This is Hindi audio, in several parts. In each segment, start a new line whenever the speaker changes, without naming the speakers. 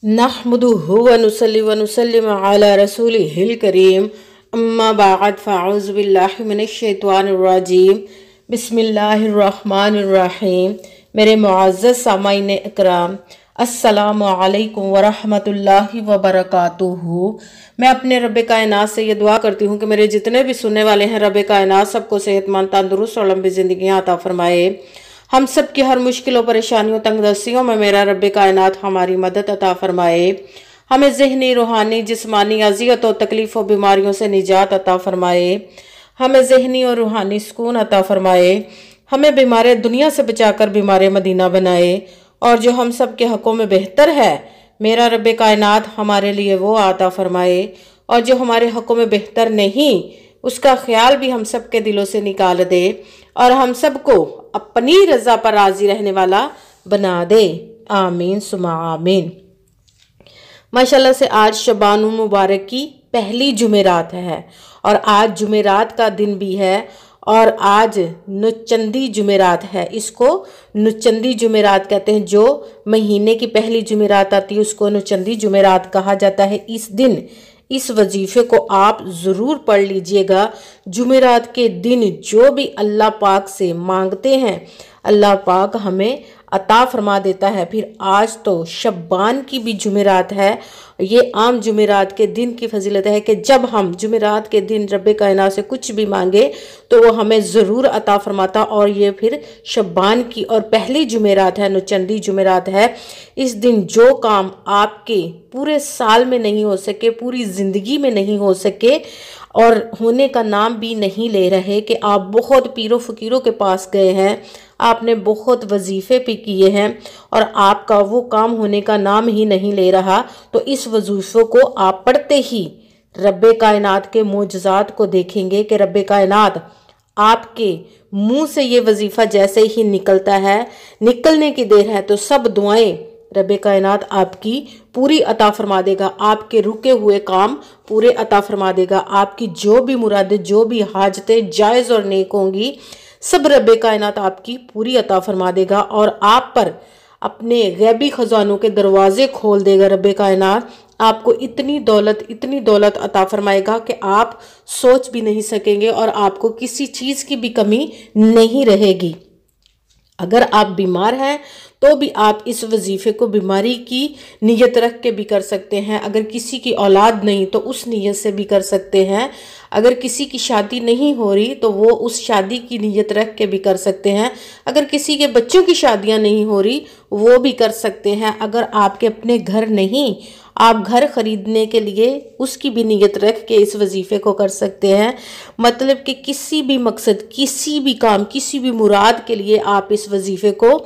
नहमदुहु व नुसल्ली व नुसल्लिम अला रसूलिहिल करीम अम्मा बाद फ़अऊज़ु बिल्लाहि मिनश्शैतानिर रजीम बिस्मिल्लाहिर रहमानिर रहीम। मेरे मुअज़्ज़ज़ सामाईन इकराम, अस्सलामु अलैकुम व रहमतुल्लाहि व बरकातुहू। मैं अपने रब कायनात से ये दुआ करती हूँ कि मेरे जितने भी सुनने वाले हैं, रब कायनात सबको सेहतमंद, तंदुरुस्त और लंबी ज़िंदगियाँ अता फरमाए। हम सब की हर मुश्किलों, परेशानियों, तंगदस्तियों में मेरा रब कायनात हमारी मदद अता फरमाए। हमें ज़हनी, रूहानी, जिस्मानी अज़ियत और तकलीफ़ और बीमारियों से निजात अता फरमाए। हमें ज़हनी और रूहानी सुकून अता फरमाए। हमें बीमार दुनिया से बचाकर बीमार मदीना बनाए। और जो हम सब के हक़ों में बेहतर है, मेरा रब कायनात हमारे लिए वो अता फरमाए। और जो हमारे हक़ों में बेहतर नहीं, उसका ख्याल भी हम सब के दिलों से निकाल दे और हम सबको अपनी रज़ा पर राज़ी रहने वाला बना दे। आमीन सुमा आमीन। माशाल्लाह से आज शबान मुबारक की पहली जुमेरात है और आज जुमेरात का दिन भी है और आज नुचंदी जुमेरात है। इसको नुचंदी जुमेरात कहते हैं। जो महीने की पहली जुमेरात आती है उसको नुचंदी जुमेरात कहा जाता है। इस दिन इस वजीफे को आप ज़रूर पढ़ लीजिएगा। जुमेरात के दिन जो भी अल्लाह पाक से मांगते हैं, अल्लाह पाक हमें अता फरमा देता है। फिर आज तो शब्बान की भी जुमेरात है। ये आम जुमेरात के दिन की फजीलत है कि जब हम जुमेरात के दिन रब कायनात से कुछ भी मांगे तो वो हमें ज़रूर अता फरमाता। और ये फिर शब्बान की और पहली जुमेरात है, नुचंदी जुमेरात है। इस दिन जो काम आपके पूरे साल में नहीं हो सके, पूरी ज़िंदगी में नहीं हो सके और होने का नाम भी नहीं ले रहे, कि आप बहुत पीरों फ़कीरों के पास गए हैं, आपने बहुत वजीफ़े भी किए हैं और आपका वो काम होने का नाम ही नहीं ले रहा, तो इस वजीफ़ों को आप पढ़ते ही रब कायनात के मोजज़ात को देखेंगे कि रब कायनात आपके मुंह से ये वजीफ़ा जैसे ही निकलता है, निकलने की देर है, तो सब दुआएं रब कायनात आपकी पूरी अता फरमा देगा। आपके रुके हुए काम पूरे अता फरमा देगा। आपकी जो भी मुरादें, जो भी हाजतें जायज़ और नेक होंगी, सब रब कायनात आपकी पूरी अता फरमा देगा और आप पर अपने गैबी खजानों के दरवाजे खोल देगा। रब कायनात आपको इतनी दौलत अता फरमाएगा कि आप सोच भी नहीं सकेंगे और आपको किसी चीज़ की भी कमी नहीं रहेगी। अगर आप बीमार हैं तो भी आप इस वजीफ़े को बीमारी की नीयत रख के भी कर सकते हैं। अगर किसी की औलाद नहीं तो उस नीयत से भी कर सकते हैं। अगर किसी की शादी नहीं हो रही तो वो उस शादी की नीयत रख के भी कर सकते हैं। अगर किसी के बच्चों की शादियां नहीं हो रही वो भी कर सकते हैं। अगर आपके अपने घर नहीं, आप घर खरीदने के लिए उसकी भी नीयत रख के इस वजीफ़े को कर सकते हैं। मतलब कि किसी भी मकसद, किसी भी काम, किसी भी मुराद के लिए आप इस वजीफ़े को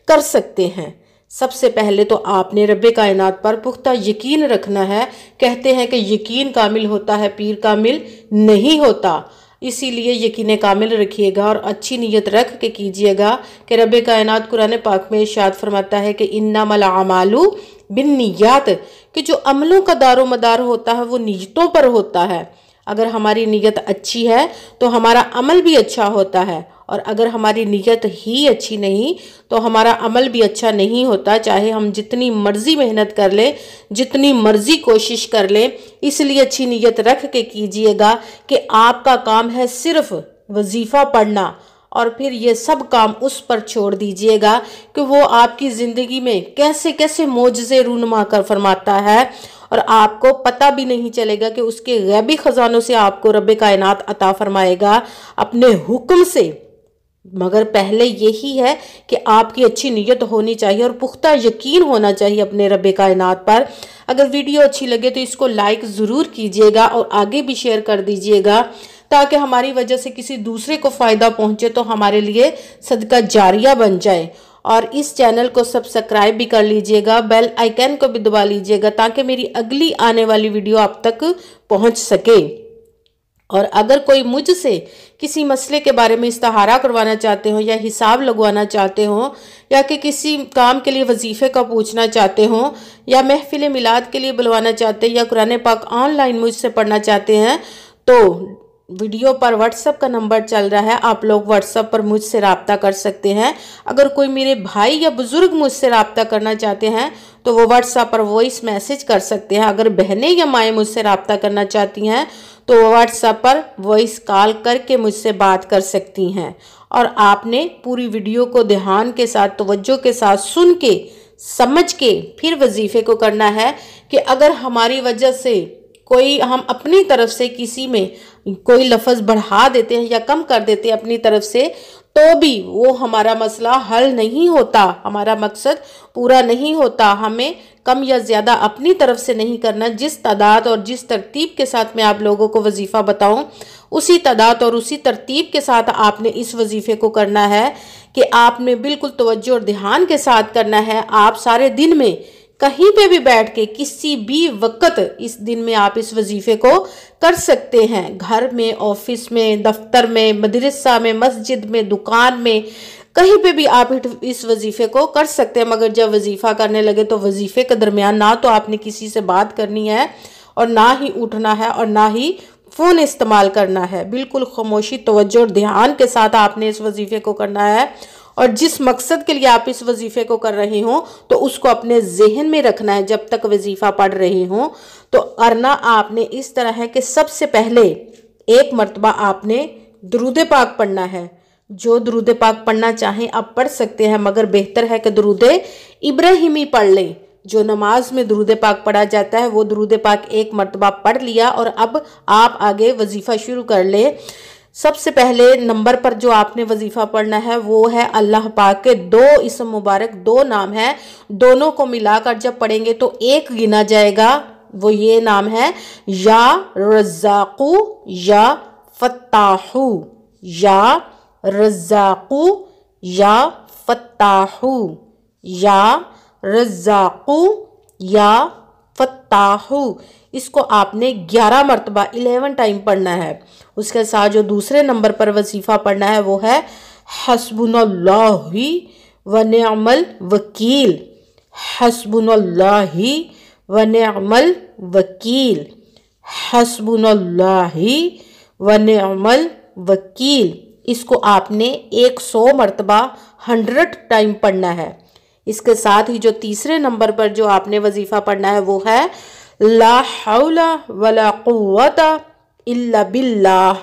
कर सकते हैं। सबसे पहले तो आपने रब कायनात पर पुख्ता यकीन रखना है। कहते हैं कि यकीन कामिल होता है, पीर कामिल नहीं होता। इसीलिए यकीन कामिल रखिएगा और अच्छी नीयत रख के कीजिएगा कि रब कायनात कुरान पाक में इरशाद फरमाता है कि इन्नमल अमालु बिन्नियात, कि जो अमलों का दारो मदार होता है वो नीयतों पर होता है। अगर हमारी नीयत अच्छी है तो हमारा अमल भी अच्छा होता है और अगर हमारी नीयत ही अच्छी नहीं तो हमारा अमल भी अच्छा नहीं होता। चाहे हम जितनी मर्जी मेहनत कर ले, जितनी मर्जी कोशिश कर ले, इसलिए अच्छी नीयत रख के कीजिएगा कि आपका काम है सिर्फ वजीफ़ा पढ़ना और फिर ये सब काम उस पर छोड़ दीजिएगा कि वो आपकी ज़िंदगी में कैसे कैसे मोजज़े रूनुमा कर फरमाता है और आपको पता भी नहीं चलेगा कि उसके गैबी ख़जानों से आपको रब कायनात अता फरमाएगा अपने हुक्म से। मगर पहले यही है कि आपकी अच्छी नीयत होनी चाहिए और पुख्ता यकीन होना चाहिए अपने रब कायनात पर। अगर वीडियो अच्छी लगे तो इसको लाइक ज़रूर कीजिएगा और आगे भी शेयर कर दीजिएगा ताकि हमारी वजह से किसी दूसरे को फ़ायदा पहुंचे तो हमारे लिए सदका जारिया बन जाए। और इस चैनल को सब्सक्राइब भी कर लीजिएगा, बेल आइकन को भी दबा लीजिएगा ताकि मेरी अगली आने वाली वीडियो आप तक पहुंच सके। और अगर कोई मुझसे किसी मसले के बारे में इस्तिहारा करवाना चाहते हो या हिसाब लगवाना चाहते हो या कि किसी काम के लिए वजीफ़े का पूछना चाहते हो या महफिल मिलाद के लिए बुलवाना चाहते हैं या कुरान पाक ऑनलाइन मुझसे पढ़ना चाहते हैं तो वीडियो पर व्हाट्सएप का नंबर चल रहा है, आप लोग व्हाट्सएप पर मुझसे रब्ता कर सकते हैं। अगर कोई मेरे भाई या बुज़ुर्ग मुझसे रब्ता करना चाहते हैं तो वो व्हाट्सएप पर वॉइस मैसेज कर सकते हैं। अगर बहनें या माएँ मुझसे रब्ता करना चाहती हैं तो वो व्हाट्सएप पर वॉइस कॉल करके मुझसे बात कर सकती हैं। और आपने पूरी वीडियो को ध्यान के साथ, तवज्जो के साथ सुन के, समझ के फिर वजीफ़े को करना है कि अगर हमारी वजह से कोई, हम अपनी तरफ से किसी में कोई लफ्ज़ बढ़ा देते हैं या कम कर देते हैं अपनी तरफ से, तो भी वो हमारा मसला हल नहीं होता, हमारा मकसद पूरा नहीं होता। हमें कम या ज़्यादा अपनी तरफ से नहीं करना। जिस तादाद और जिस तरतीब के साथ मैं आप लोगों को वजीफ़ा बताऊं, उसी तादाद और उसी तरतीब के साथ आपने इस वजीफ़े को करना है कि आपने बिल्कुल तवज्जो और ध्यान के साथ करना है। आप सारे दिन में कहीं पे भी बैठ के किसी भी वक्त इस दिन में आप इस वजीफ़े को कर सकते हैं। घर में, ऑफिस में, दफ्तर में, मदरसा में, मस्जिद में, दुकान में, कहीं पे भी आप इस वजीफ़े को कर सकते हैं। मगर जब वजीफ़ा करने लगे तो वजीफ़े के दरमियान ना तो आपने किसी से बात करनी है और ना ही उठना है और ना ही फ़ोन इस्तेमाल करना है। बिल्कुल खामोशी, तवज्जो और ध्यान के साथ आपने इस वजीफ़े को करना है। और जिस मकसद के लिए आप इस वजीफ़े को कर रहे हो तो उसको अपने जहन में रखना है जब तक वजीफ़ा पढ़ रहे हो। तो करना आपने इस तरह है कि सबसे पहले एक मरतबा आपने दुरूद पाक पढ़ना है। जो दुरूद पाक पढ़ना चाहें आप पढ़ सकते हैं, मगर बेहतर है कि दुरूद इब्राहिमी पढ़ लें। जो नमाज में दुरूद पाक पढ़ा जाता है वो दुरूद पाक एक मरतबा पढ़ लिया और अब आप आगे वजीफ़ा शुरू कर ले। सबसे पहले नंबर पर जो आपने वजीफ़ा पढ़ना है वो है अल्लाह पाक के दो इस्म मुबारक, दो नाम है, दोनों को मिलाकर जब पढ़ेंगे तो एक गिना जाएगा। वो ये नाम है या रज़्ज़ाक़ू या फ़त्ताहू, या रज़्ज़ाक़ू या फ़त्ताहू, या रज़्ज़ाक़ू या फ़त्ताहू। इसको आपने 11 मरतबा 11 टाइम पढ़ना है। उसके साथ जो दूसरे नंबर पर वजीफ़ा पढ़ना है वो है हस्बुनल्लाहि व निअमल वकील, हस्बुनल्लाहि व निअमल वकील, हस्बुनल्लाहि व निअमल वकील। इसको आपने 100 मरतबा 100 टाइम पढ़ना है। इसके साथ ही जो तीसरे नंबर पर जो आपने वजीफ़ा पढ़ना है वो है ला हौला वला कुव्वता इल्ला बिल्लाह,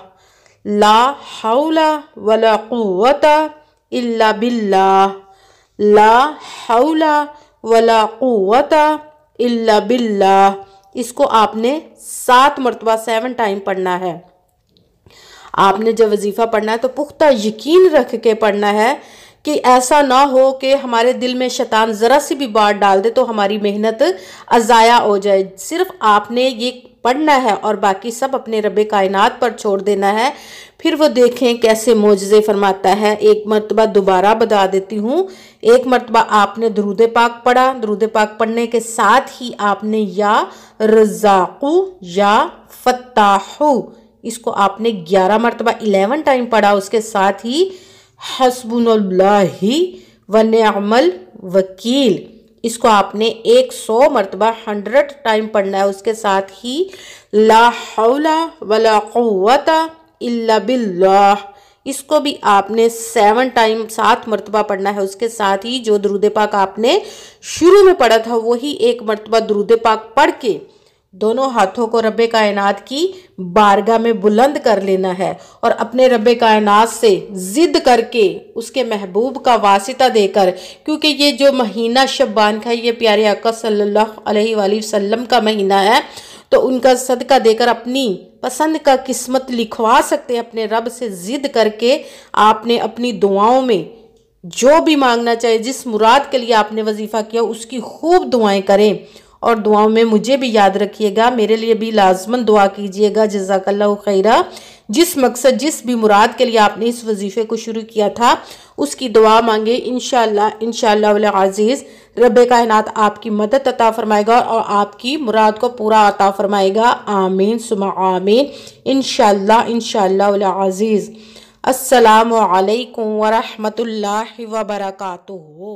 ला हौला वला कुव्वता इल्ला बिल्लाह, ला हौला वला कुव्वता इल्ला बिल्लाह। इसको आपने 7 मरतबा 7 टाइम पढ़ना है। आपने जब वजीफ़ा पढ़ना है तो पुख्ता यकीन रख के पढ़ना है कि ऐसा ना हो कि हमारे दिल में शैतान ज़रा सी भी बात डाल दे तो हमारी मेहनत अज़ाया हो जाए। सिर्फ आपने ये पढ़ना है और बाकी सब अपने रब्बे कायनात पर छोड़ देना है। फिर वो देखें कैसे मोजज़े फरमाता है। एक मरतबा दोबारा बता देती हूँ। एक मरतबा आपने दुरूद पाक पढ़ा, दुरूद पाक पढ़ने के साथ ही आपने या रज़्ज़ाक़ू या फ़त्ताहू, इसको आपने 11 मरतबा 11 टाइम पढ़ा। उसके साथ ही हस्बुनल्लाहि व निअमल वकील, इसको आपने 100 मरतबा 100 टाइम पढ़ना है। उसके साथ ही ला हौला वला कुव्वता इल्ला बिल्लाह, इसको भी आपने 7 टाइम 7 मरतबा पढ़ना है। उसके साथ ही जो दुरूद पाक आपने शुरू में पढ़ा था वही एक मरतबा दुरूद पाक पढ़ के दोनों हाथों को रब्बे कायनात की बारगाह में बुलंद कर लेना है और अपने रब्बे कायनात से ज़िद करके उसके महबूब का वासिता देकर, क्योंकि ये जो महीना शब्बान का ये प्यारे आका सल्लल्लाहु अलैहि वसल्लम का महीना है, तो उनका सदका देकर अपनी पसंद का किस्मत लिखवा सकते हैं। अपने रब से ज़िद करके आपने अपनी दुआओं में जो भी मांगना चाहे, जिस मुराद के लिए आपने वजीफ़ा किया उसकी खूब दुआएं करें और दुआओं में मुझे भी याद रखिएगा, मेरे लिए भी लाजमन दुआ कीजिएगा। जज़ाकल्लाहु खैरा। जिस मकसद, जिस भी मुराद के लिए आपने इस वजीफ़े को शुरू किया था उसकी दुआ मांगे। इंशाअल्लाह वल अज़ीज़ रब्बे कायनात आपकी मदद अता फरमाएगा और आपकी मुराद को पूरा अता फरमाएगा। आमीन सुमा आमीन। इंशाअल्लाह वल अज़ीज़। अस्सलामु अलैकुम व रहमतुल्लाहि व बरकातुहू।